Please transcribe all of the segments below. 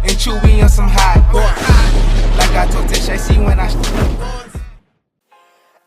and chewy on some hot. Like I told Tish, I see when I.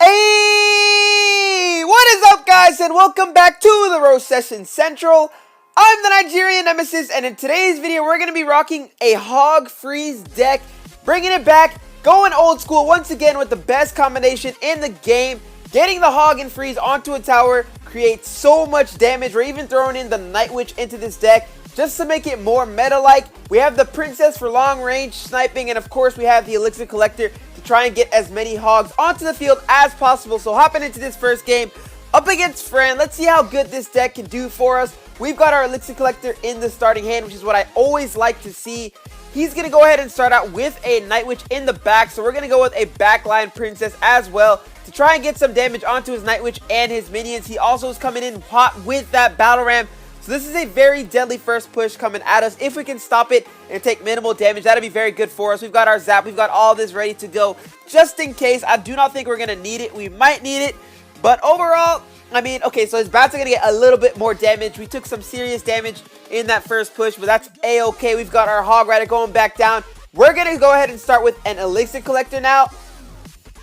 Hey, what is up, guys, and welcome back to the Roast Session Central. I'm the Nigerian Nemesis, and in today's video, we're going to be rocking a Hog Freeze deck, bringing it back, going old school once again with the best combination in the game. Getting the Hog and Freeze onto a tower creates so much damage. We're even throwing in the Night Witch into this deck just to make it more meta-like. We have the Princess for long-range sniping, and of course, we have the Elixir Collector to try and get as many Hogs onto the field as possible. So hopping into this first game up against Fran, let's see how good this deck can do for us. We've got our Elixir Collector in the starting hand, which is what I always like to see. He's going to go ahead and start out with a Night Witch in the back, so we're going to go with a backline Princess as well to try and get some damage onto his Night Witch and his minions. He also is coming in hot with that Battle Ram, so this is a very deadly first push coming at us. If we can stop it and take minimal damage, that'll be very good for us. We've got our Zap, we've got all this ready to go just in case. I do not think we're going to need it. We might need it, but overall, I mean, okay, so his bats are going to get a little bit more damage. We took some serious damage in that first push, but that's a-okay. We've got our Hog Rider going back down. We're going to go ahead and start with an Elixir Collector now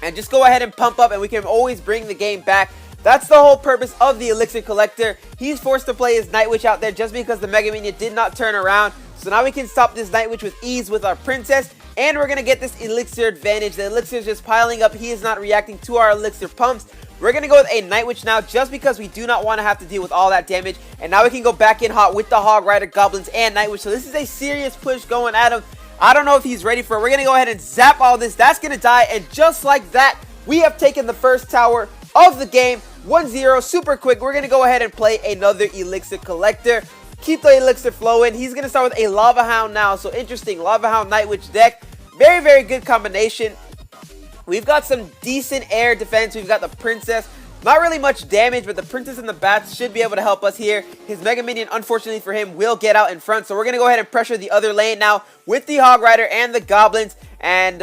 and just go ahead and pump up, and we can always bring the game back. That's the whole purpose of the Elixir Collector. He's forced to play his Night Witch out there just because the Mega Minion did not turn around. So now we can stop this Night Witch with ease with our Princess, and we're going to get this Elixir advantage. The Elixir is just piling up. He is not reacting to our Elixir pumps. We're going to go with a Night Witch now just because we do not want to have to deal with all that damage. And now we can go back in hot with the Hog Rider, Goblins, and Night Witch. So this is a serious push going at him. I don't know if he's ready for it. We're going to go ahead and zap all this. That's going to die. And just like that, we have taken the first tower of the game. 1-0, super quick. We're going to go ahead and play another Elixir Collector. Keep the Elixir flowing. He's going to start with a Lava Hound now. So interesting. Lava Hound, Night Witch deck. Very, very good combination. We've got some decent air defense. We've got the Princess. Not really much damage, but the Princess and the Bats should be able to help us here. His Mega Minion, unfortunately for him, will get out in front. So we're going to go ahead and pressure the other lane now with the Hog Rider and the Goblins. And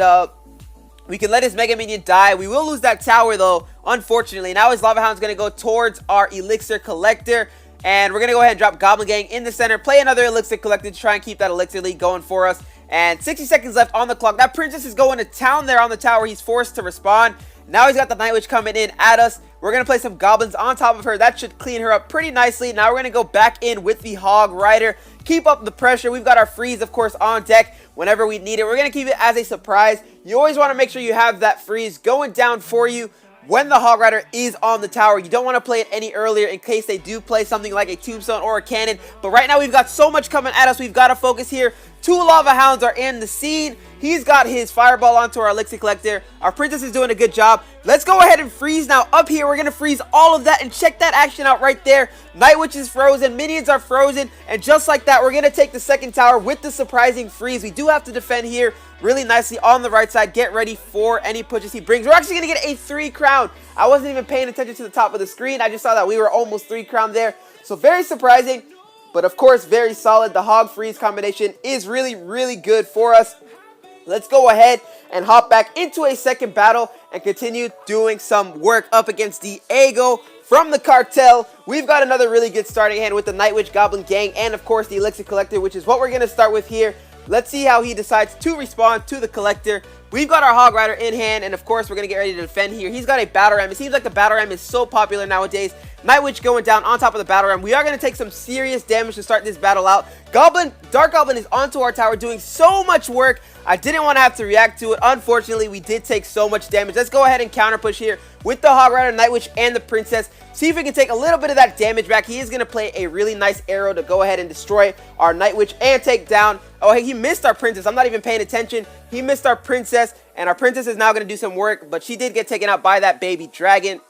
we can let his Mega Minion die. We will lose that tower, though, unfortunately. Now his Lava Hound's going to go towards our Elixir Collector. And we're going to go ahead and drop Goblin Gang in the center. Play another Elixir Collector to try and keep that Elixir lead going for us. And 60 seconds left on the clock. That Princess is going to town there on the tower. He's forced to respond. Now he's got the Night Witch coming in at us. We're going to play some Goblins on top of her. That should clean her up pretty nicely. Now we're going to go back in with the Hog Rider. Keep up the pressure. We've got our Freeze, of course, on deck whenever we need it. We're going to keep it as a surprise. You always want to make sure you have that Freeze going down for you when the Hog Rider is on the tower. You don't want to play it any earlier in case they do play something like a Tombstone or a Cannon. But right now we've got so much coming at us. We've got to focus here. 2 Lava Hounds are in the scene. He's got his Fireball onto our Elixir Collector. Our Princess is doing a good job. Let's go ahead and freeze now. Up here, we're going to freeze all of that, and check that action out right there. Night Witch is frozen. Minions are frozen. And just like that, we're going to take the second tower with the surprising freeze. We do have to defend here really nicely on the right side. Get ready for any pushes he brings. We're actually going to get a 3 crown. I wasn't even paying attention to the top of the screen. I just saw that we were almost 3 crown there. So very surprising. But of course, very solid. The Hog Freeze combination is really, really good for us. Let's go ahead and hop back into a second battle and continue doing some work up against Diego from the Cartel. We've got another really good starting hand with the Night Witch, Goblin Gang, and of course the Elixir Collector, which is what we're going to start with here. Let's see how he decides to respond to the Collector. We've got our Hog Rider in hand, and of course we're going to get ready to defend here. He's got a Battle Ram. It seems like the Battle Ram is so popular nowadays. Night Witch going down on top of the Battle Ram. We are going to take some serious damage to start this battle out. Dark Goblin is onto our tower doing so much work. I didn't want to have to react to it. Unfortunately, we did take so much damage. Let's go ahead and counter push here with the Hog Rider, Night Witch, and the Princess. See if we can take a little bit of that damage back. He is going to play a really nice arrow to go ahead and destroy our Night Witch and take down. Oh, hey, he missed our Princess. I'm not even paying attention. He missed our Princess, and our Princess is now going to do some work, but she did get taken out by that baby dragon.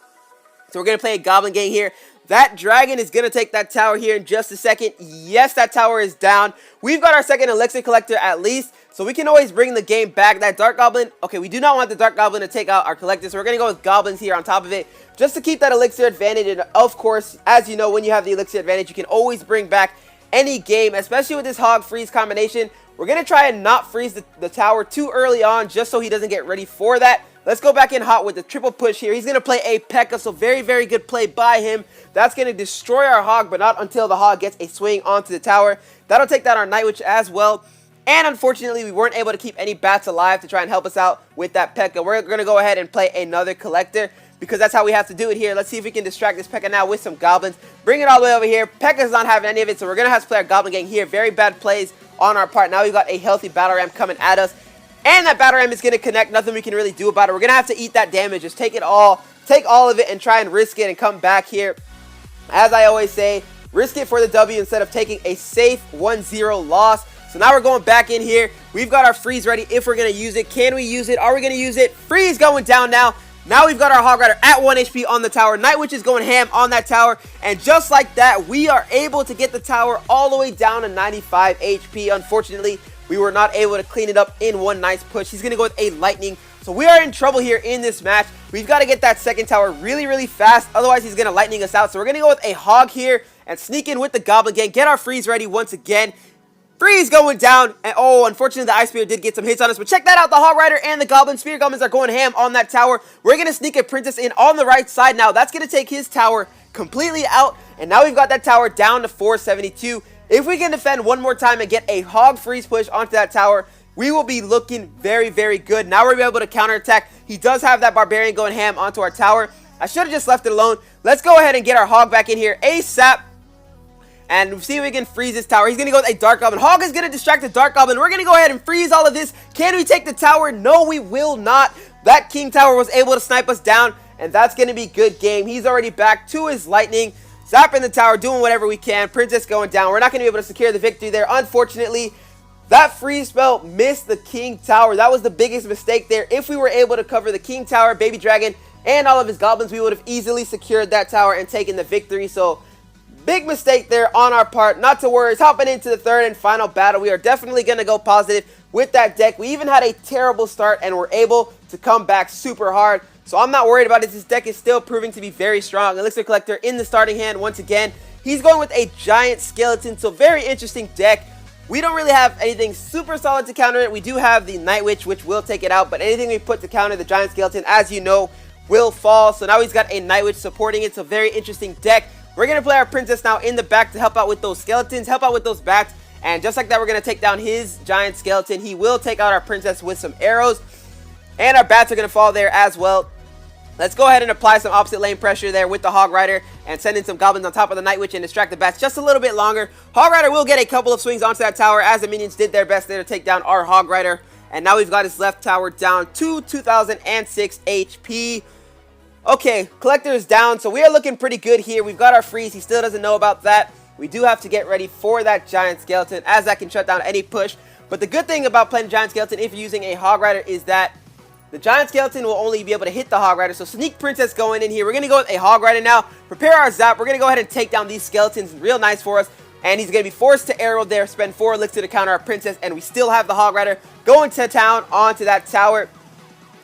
So we're going to play a Goblin Gang here. That dragon is going to take that tower here in just a second. Yes, that tower is down. We've got our second Elixir Collector at least, so we can always bring the game back. That Dark Goblin, okay, we do not want the Dark Goblin to take out our Collector, so we're going to go with Goblins here on top of it, just to keep that Elixir advantage. And of course, as you know, when you have the Elixir advantage, you can always bring back any game, especially with this Hog Freeze combination. We're going to try and not freeze the tower too early on, just so he doesn't get ready for that. Let's go back in hot with the triple push here. He's going to play a P.E.K.K.A, so very, very good play by him. That's going to destroy our Hog, but not until the Hog gets a swing onto the tower. That'll take down our Night Witch as well. And unfortunately, we weren't able to keep any bats alive to try and help us out with that P.E.K.K.A. We're going to go ahead and play another collector because that's how we have to do it here. Let's see if we can distract this P.E.K.K.A. now with some goblins. Bring it all the way over here. P.E.K.K.A.'s not having any of it, so we're going to have to play our goblin gang here. Very bad plays on our part. Now we've got a healthy battle ram coming at us. And that battle ram is going to connect. Nothing we can really do about it. We're going to have to eat that damage. Just take it all. Take all of it and try and risk it and come back here. As I always say, risk it for the W instead of taking a safe 1-0 loss. So now we're going back in here. We've got our freeze ready if we're going to use it. Can we use it? Are we going to use it? Freeze going down now. Now we've got our Hog Rider at 1 HP on the tower. Night Witch is going ham on that tower. And just like that, we are able to get the tower all the way down to 95 HP. Unfortunately, we were not able to clean it up in one nice push. He's going to go with a lightning. So we are in trouble here in this match. We've got to get that second tower really, really fast. Otherwise, he's going to lightning us out. So we're going to go with a hog here and sneak in with the goblin gang. Get our freeze ready once again. Freeze going down, and oh, unfortunately the Ice Spear did get some hits on us, but check that out, the Hog Rider and the Goblin Spear Goblins are going ham on that tower. We're going to sneak a Princess in on the right side now. That's going to take his tower completely out, and now we've got that tower down to 472. If we can defend one more time and get a Hog Freeze push onto that tower, we will be looking very, very good. Now we'll be able to counterattack. He does have that Barbarian going ham onto our tower. I should have just left it alone. Let's go ahead and get our Hog back in here ASAP. And see if we can freeze this tower. He's going to go with a Dark Goblin. Hog is going to distract the Dark Goblin. We're going to go ahead and freeze all of this. Can we take the tower? No, we will not. That King Tower was able to snipe us down. And that's going to be good game. He's already back to his lightning. Zapping the tower, doing whatever we can. Princess going down. We're not going to be able to secure the victory there. Unfortunately, that freeze spell missed the King Tower. That was the biggest mistake there. If we were able to cover the King Tower, Baby Dragon, and all of his goblins, we would have easily secured that tower and taken the victory. So big mistake there on our part. Not to worry. It's hopping into the third and final battle. We are definitely going to go positive with that deck. We even had a terrible start and were able to come back super hard. So I'm not worried about it. This deck is still proving to be very strong. Elixir Collector in the starting hand once again. He's going with a Giant Skeleton. So very interesting deck. We don't really have anything super solid to counter it. We do have the Night Witch, which will take it out. But anything we put to counter the Giant Skeleton, as you know, will fall. So now he's got a Night Witch supporting it. So very interesting deck. We're going to play our Princess now in the back to help out with those skeletons, help out with those bats. And just like that, we're going to take down his Giant Skeleton. He will take out our Princess with some arrows. And our bats are going to fall there as well. Let's go ahead and apply some opposite lane pressure there with the Hog Rider and send in some goblins on top of the Night Witch and distract the bats just a little bit longer. Hog Rider will get a couple of swings onto that tower as the minions did their best there to take down our Hog Rider. And now we've got his left tower down to 2006 HP. Okay, Collector is down, so we are looking pretty good here. We've got our freeze. He still doesn't know about that. We do have to get ready for that Giant Skeleton, as that can shut down any push. But the good thing about playing Giant Skeleton if you're using a Hog Rider is that the Giant Skeleton will only be able to hit the Hog Rider. So Sneak Princess going in here. We're going to go with a Hog Rider now. Prepare our Zap. We're going to go ahead and take down these skeletons real nice for us. And he's going to be forced to arrow there, spend 4 elixir to counter our Princess. And we still have the Hog Rider going to town onto that tower.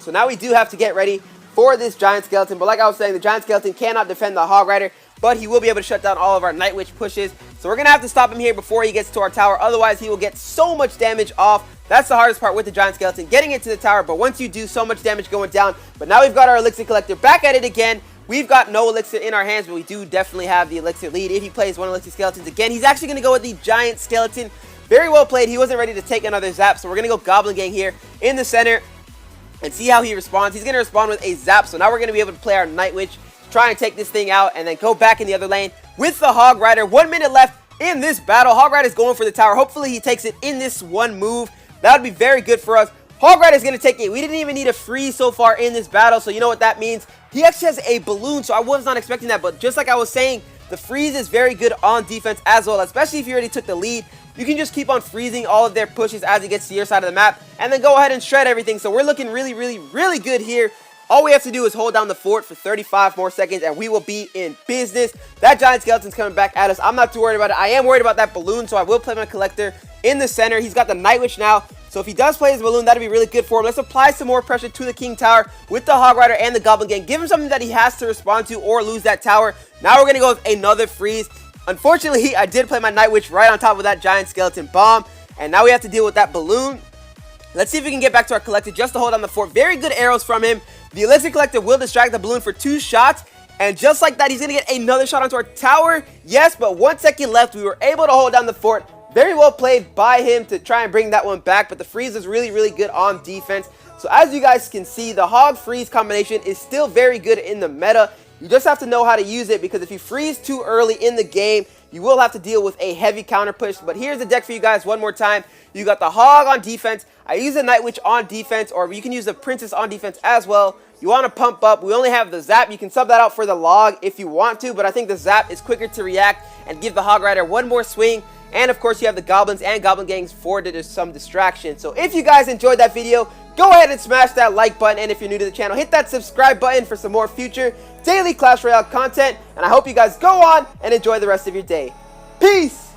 So now we do have to get ready for this Giant Skeleton. But like I was saying, the Giant Skeleton cannot defend the Hog Rider, but he will be able to shut down all of our Night Witch pushes. So we're going to have to stop him here before he gets to our tower. Otherwise, he will get so much damage off. That's the hardest part with the Giant Skeleton, getting it to the tower. But once you do, so much damage going down. But now we've got our Elixir Collector back at it again. We've got no Elixir in our hands, but we do definitely have the Elixir lead. If he plays one Elixir Skeletons again, he's actually going to go with the Giant Skeleton. Very well played. He wasn't ready to take another Zap, so we're going to go Goblin Gang here in the center and see how he responds. He's going to respond with a Zap, so now we're going to be able to play our Night Witch, try and take this thing out, and then go back in the other lane with the Hog Rider. 1 minute left in this battle. Hog Rider is going for the tower. Hopefully he takes it in this one move. That would be very good for us. Hog Rider is going to take it. We didn't even need a freeze so far in this battle, so you know what that means. He actually has a balloon, so I was not expecting that, but just like I was saying, the freeze is very good on defense as well, especially if you already took the lead. You can just keep on freezing all of their pushes as he gets to your side of the map, and then go ahead and shred everything. So we're looking really, really, really good here. All we have to do is hold down the fort for 35 more seconds, and we will be in business. That Giant Skeleton's coming back at us. I'm not too worried about it. I am worried about that balloon, so I will play my Collector in the center. He's got the Night Witch now, so if he does play his balloon, that'll be really good for him. Let's apply some more pressure to the King Tower with the Hog Rider and the Goblin Gang. Give him something that he has to respond to or lose that tower. Now we're going to go with another freeze. Unfortunately, I did play my Night Witch right on top of that Giant Skeleton bomb, and now we have to deal with that balloon. Let's see if we can get back to our Collector just to hold on the fort. Very good arrows from him. The Elixir Collector will distract the balloon for 2 shots. And just like that, he's going to get another shot onto our tower. Yes, but 1 second left. We were able to hold down the fort. Very well played by him to try and bring that one back, but the freeze is really, really good on defense. So as you guys can see, the Hog Freeze combination is still very good in the meta. You just have to know how to use it, because if you freeze too early in the game, you will have to deal with a heavy counter push. But here's the deck for you guys one more time. You got the Hog on defense. I use the Night Witch on defense, or you can use the Princess on defense as well. You want to pump up. We only have the Zap. You can sub that out for the Log if you want to, but I think the Zap is quicker to react and give the Hog Rider one more swing. And of course, you have the Goblins and Goblin Gangs for some distraction. So if you guys enjoyed that video, go ahead and smash that like button. And if you're new to the channel, hit that subscribe button for some more future daily Clash Royale content. And I hope you guys go on and enjoy the rest of your day. Peace!